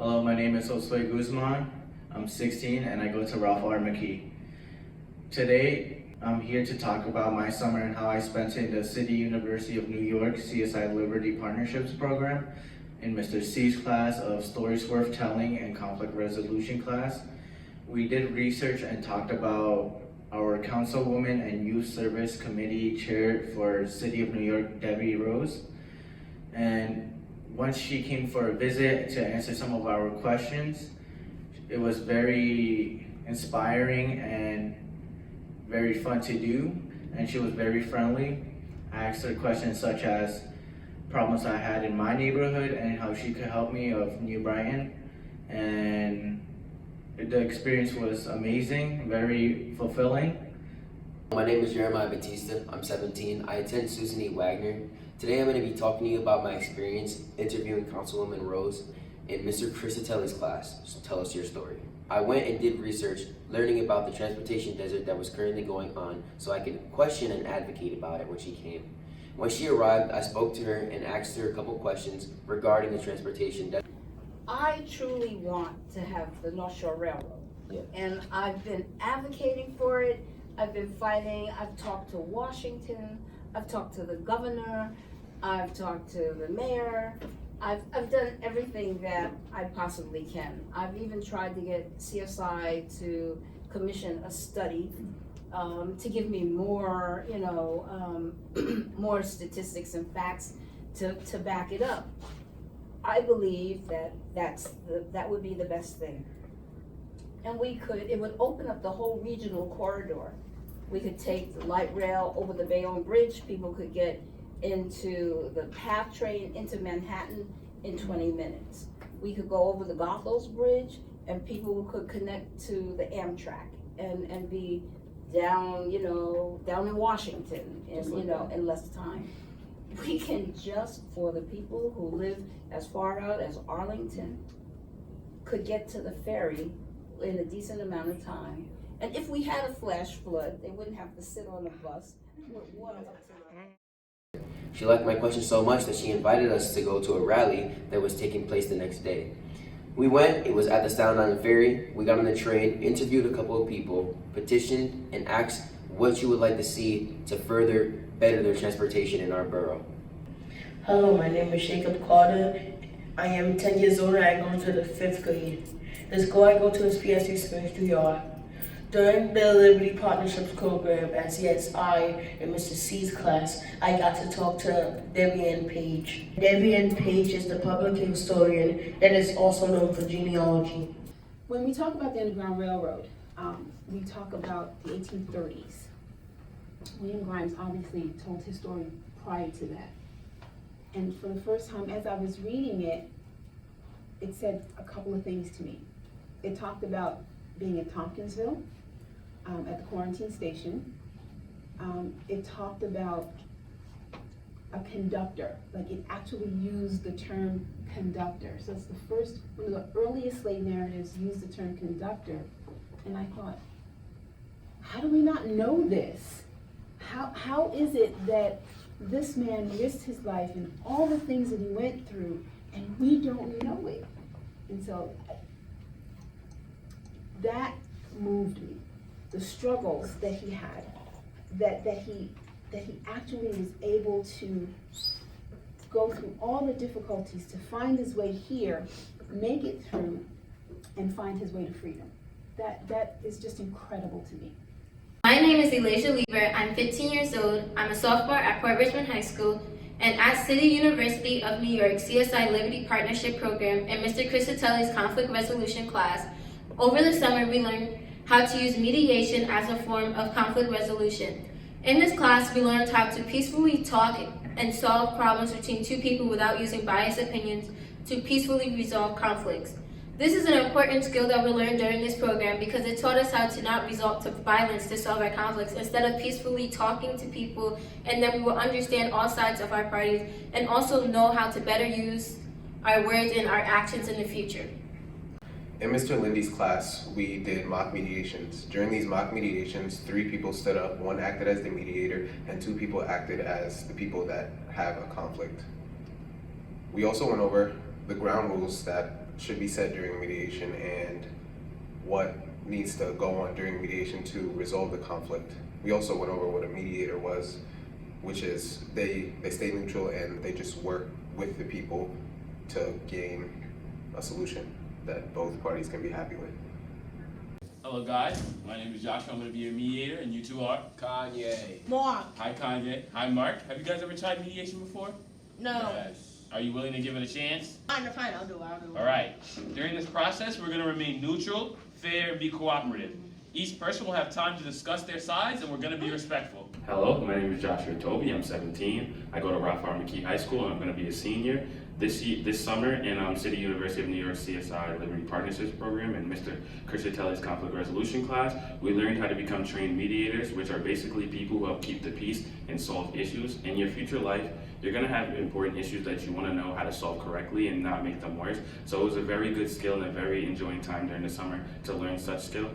Hello, my name is Josue Guzman. I'm 16 and I go to Ralph R. McKee. Today, I'm here to talk about my summer and how I spent it in the City University of New York C.S.I. Liberty Partnerships program in Mr. C's class of Stories Worth Telling and Conflict Resolution class. We did research and talked about our Councilwoman and Youth Service Committee Chair for City of New York, Debbie Rose. And once she came for a visit to answer some of our questions, it was very inspiring and very fun to do, and she was very friendly. I asked her questions such as problems I had in my neighborhood and how she could help me of New Brighton, and the experience was amazing, very fulfilling. My name is Jeremiah Batista. I'm 17. I attend Susan E. Wagner. Today I'm going to be talking to you about my experience interviewing Councilwoman Rose in Mr. Crescitelli's class. So tell us your story. I went and did research, learning about the transportation desert that was currently going on so I could question and advocate about it when she came. When she arrived, I spoke to her and asked her a couple questions regarding the transportation desert. I truly want to have the North Shore Railroad, and I've been advocating for it. I've been fighting. I've talked to Washington. I've talked to the governor. I've talked to the mayor. I've done everything that I possibly can. I've even tried to get C.S.I. to commission a study to give me more, more statistics and facts to back it up. I believe that that would be the best thing. And it would open up the whole regional corridor. We could take the light rail over the Bayonne Bridge. People could get into the PATH train into Manhattan in 20 minutes. We could go over the Goethals Bridge and people could connect to the Amtrak and be down in Washington in less time. We can just, for the people who live as far out as Arlington, could get to the ferry in a decent amount of time. And if we had a flash flood, they wouldn't have to sit on a bus with water up to them. She liked my question so much that she invited us to go to a rally that was taking place the next day. We went, it was at the Staten Island Ferry. We got on the train, interviewed a couple of people, petitioned, and asked what you would like to see to further better their transportation in our borough. Hello, my name is Jacob Carter. I am 10 years old and I go into the 5th grade. The school I go to is PSU Springs, New York. During the Liberty Partnerships program at C.S.I. in Mr. C's class, I got to talk to Debbie Page. Debbie Page is the public historian that is also known for genealogy. When we talk about the Underground Railroad, we talk about the 1830s. William Grimes obviously told his story prior to that. And for the first time, as I was reading it, it said a couple of things to me. It talked about being in Tompkinsville, at the quarantine station. It talked about a conductor, like it actually used the term conductor. So it's one of the earliest slave narratives used the term conductor. And I thought, how do we not know this? How is it that this man risked his life and all the things that he went through and we don't know it? And so that moved me. The struggles that he had, that he actually was able to go through all the difficulties to find his way here, make it through, and find his way to freedom. That is just incredible to me. My name is Elisha Weber. I'm 15 years old. I'm a sophomore at Port Richmond High School and at City University of New York C.S.I. Liberty Partnership Program in Mr. Crescitelli's Conflict Resolution class. Over the summer, we learned how to use mediation as a form of conflict resolution. In this class, we learned how to peacefully talk and solve problems between two people without using biased opinions to peacefully resolve conflicts. This is an important skill that we learned during this program because it taught us how to not resort to violence to solve our conflicts instead of peacefully talking to people, and then we will understand all sides of our parties and also know how to better use our words and our actions in the future. In Mr. Lindy's class, we did mock mediations. During these mock mediations, 3 people stood up, 1 acted as the mediator, and 2 people acted as the people that have a conflict. We also went over the ground rules that should be said during mediation and what needs to go on during mediation to resolve the conflict. We also went over what a mediator was, which is they stay neutral and they just work with the people to gain a solution that both parties can be happy with. Hello guys, my name is Joshua. I'm going to be your mediator, and you two are? Kanye. Mark. Hi Kanye. Hi Mark. Have you guys ever tried mediation before? No. Yes. Are you willing to give it a chance? Fine, I'll do it. All right. During this process, we're going to remain neutral, fair, and be cooperative. Each person will have time to discuss their sides, and we're going to be respectful. Hello, my name is Joshua Toby. I'm 17. I go to Ralph R. McKee High School, and I'm going to be a senior this summer in City University of New York C.S.I. Liberty Partnerships Program and Mr. Crescitelli's conflict resolution class. We learned how to become trained mediators, which are basically people who help keep the peace and solve issues. In your future life, you're going to have important issues that you want to know how to solve correctly and not make them worse. So it was a very good skill and a very enjoying time during the summer to learn such skill.